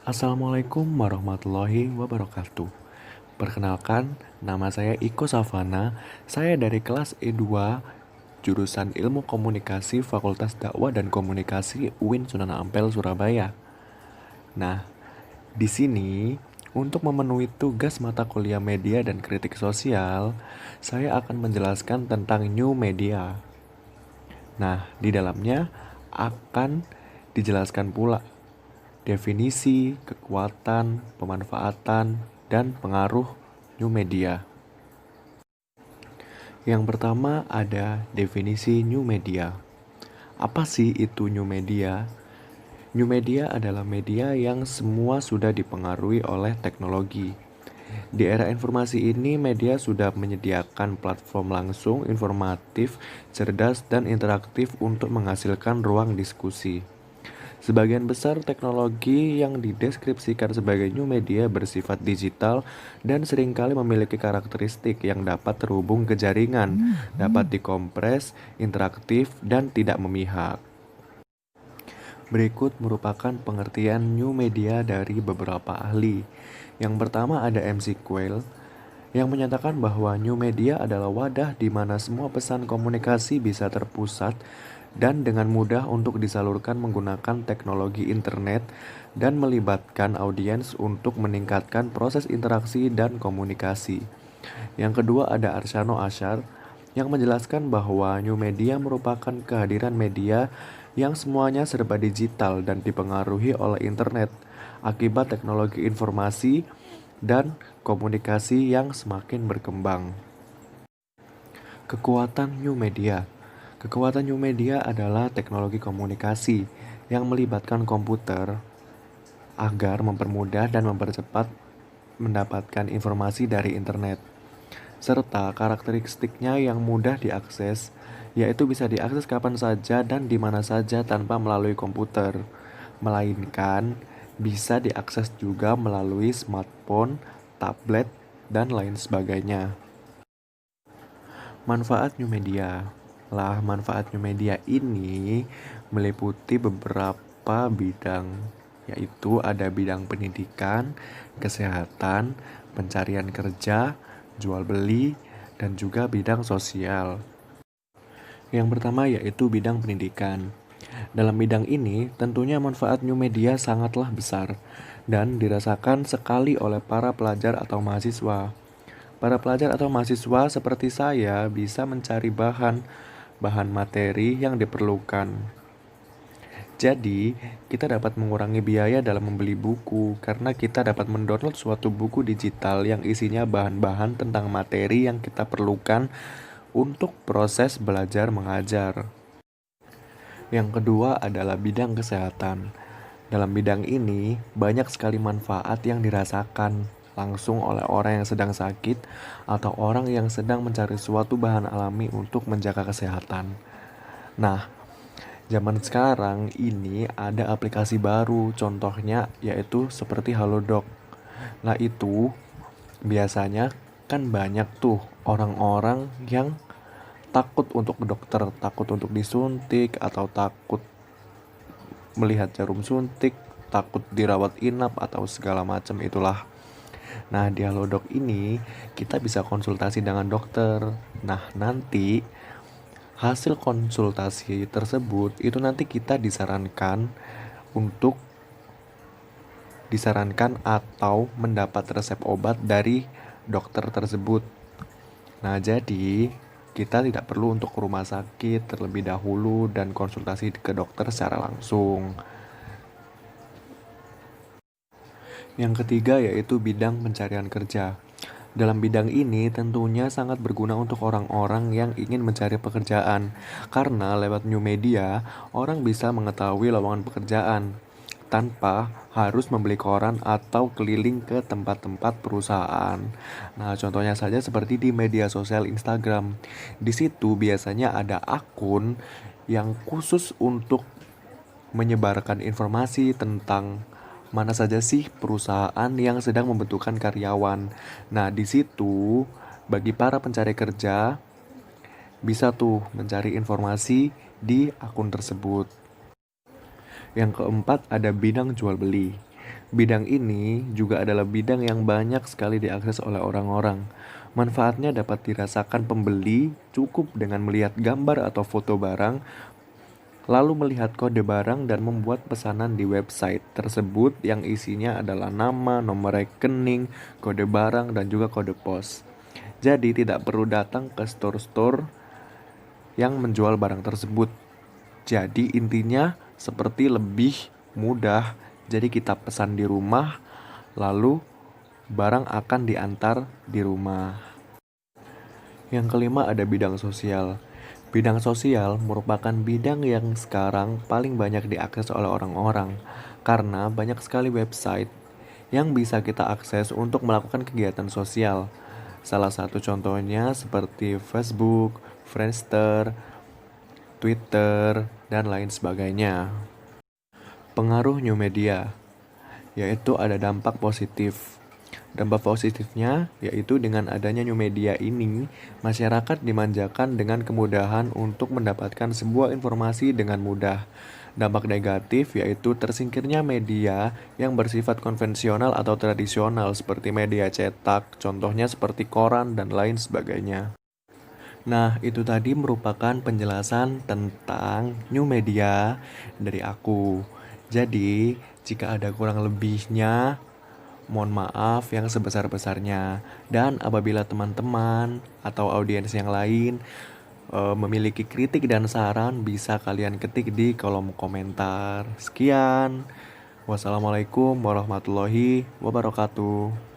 Assalamualaikum warahmatullahi wabarakatuh. Perkenalkan, nama saya Iko Savana. Saya dari kelas E2, jurusan Ilmu Komunikasi Fakultas Dakwah dan Komunikasi UIN Sunan Ampel, Surabaya. Nah, di sini untuk memenuhi tugas mata kuliah media dan kritik sosial, saya akan menjelaskan tentang new media. Nah, di dalamnya akan dijelaskan pula definisi, kekuatan, pemanfaatan, dan pengaruh new media. Yang pertama ada definisi new media. Apa sih itu new media? New media adalah media yang semua sudah dipengaruhi oleh teknologi. Di era informasi ini, media sudah menyediakan platform langsung, informatif, cerdas, dan interaktif untuk menghasilkan ruang diskusi. Sebagian besar teknologi yang dideskripsikan sebagai new media bersifat digital dan seringkali memiliki karakteristik yang dapat terhubung ke jaringan, dapat dikompres, interaktif, dan tidak memihak. Berikut merupakan pengertian new media dari beberapa ahli. Yang pertama ada MC Quayle yang menyatakan bahwa new media adalah wadah di mana semua pesan komunikasi bisa terpusat dan dengan mudah untuk disalurkan menggunakan teknologi internet dan melibatkan audiens untuk meningkatkan proses interaksi dan komunikasi. Yang kedua ada Arsyano Ashar yang menjelaskan bahwa new media merupakan kehadiran media yang semuanya serba digital dan dipengaruhi oleh internet akibat teknologi informasi dan komunikasi yang semakin berkembang. Kekuatan new media. Kekuatan new media adalah teknologi komunikasi yang melibatkan komputer agar mempermudah dan mempercepat mendapatkan informasi dari internet, serta karakteristiknya yang mudah diakses, yaitu bisa diakses kapan saja dan di mana saja tanpa melalui komputer, melainkan bisa diakses juga melalui smartphone, tablet, dan lain sebagainya. Manfaat new media. Manfaat new media ini meliputi beberapa bidang, yaitu ada bidang pendidikan, kesehatan, pencarian kerja, jual beli, dan juga bidang sosial. Yang pertama yaitu bidang pendidikan. Dalam bidang ini, tentunya manfaat new media sangatlah besar dan dirasakan sekali oleh para pelajar atau mahasiswa. Para pelajar atau mahasiswa seperti saya bisa mencari bahan materi yang diperlukan. Jadi, kita dapat mengurangi biaya dalam membeli buku karena kita dapat mendownload suatu buku digital yang isinya bahan-bahan tentang materi yang kita perlukan untuk proses belajar mengajar. Yang kedua adalah bidang kesehatan. Dalam bidang ini, banyak sekali manfaat yang dirasakan langsung oleh orang yang sedang sakit atau orang yang sedang mencari suatu bahan alami untuk menjaga kesehatan. Nah, zaman sekarang ini ada aplikasi baru, contohnya yaitu seperti Halodoc. Nah, itu biasanya kan banyak tuh orang-orang yang takut untuk ke dokter, takut untuk disuntik atau takut melihat jarum suntik, takut dirawat inap atau segala macam itulah. Nah, di Halodoc ini kita bisa konsultasi dengan dokter. Nah, nanti hasil konsultasi tersebut itu nanti kita disarankan atau mendapat resep obat dari dokter tersebut. Nah, jadi kita tidak perlu untuk ke rumah sakit terlebih dahulu dan konsultasi ke dokter secara langsung. Yang ketiga yaitu bidang pencarian kerja. Dalam bidang ini tentunya sangat berguna untuk orang-orang yang ingin mencari pekerjaan, karena lewat new media, orang bisa mengetahui lowongan pekerjaan tanpa harus membeli koran atau keliling ke tempat-tempat perusahaan. Nah, contohnya saja seperti di media sosial Instagram. Di situ biasanya ada akun yang khusus untuk menyebarkan informasi tentang mana saja sih perusahaan yang sedang membutuhkan karyawan. Nah, di situ bagi para pencari kerja bisa tuh mencari informasi di akun tersebut. Yang keempat ada bidang jual beli. Bidang ini juga adalah bidang yang banyak sekali diakses oleh orang-orang. Manfaatnya dapat dirasakan pembeli cukup dengan melihat gambar atau foto barang, lalu melihat kode barang dan membuat pesanan di website tersebut yang isinya adalah nama, nomor rekening, kode barang, dan juga kode pos. Jadi tidak perlu datang ke store-store yang menjual barang tersebut. Jadi intinya seperti lebih mudah. Jadi kita pesan di rumah, lalu barang akan diantar di rumah. Yang kelima ada bidang sosial. Bidang sosial merupakan bidang yang sekarang paling banyak diakses oleh orang-orang karena banyak sekali website yang bisa kita akses untuk melakukan kegiatan sosial. Salah satu contohnya seperti Facebook, Friendster, Twitter, dan lain sebagainya. Pengaruh new media, yaitu ada dampak positif. Dampak positifnya yaitu dengan adanya new media ini, masyarakat dimanjakan dengan kemudahan untuk mendapatkan sebuah informasi dengan mudah. Dampak negatif yaitu tersingkirnya media yang bersifat konvensional atau tradisional seperti media cetak, contohnya seperti koran dan lain sebagainya. Nah, itu tadi merupakan penjelasan tentang new media dari aku. Jadi, jika ada kurang lebihnya, mohon maaf yang sebesar-besarnya. Dan apabila teman-teman atau audiens yang lain memiliki kritik dan saran, bisa kalian ketik di kolom komentar. Sekian. Wassalamualaikum warahmatullahi wabarakatuh.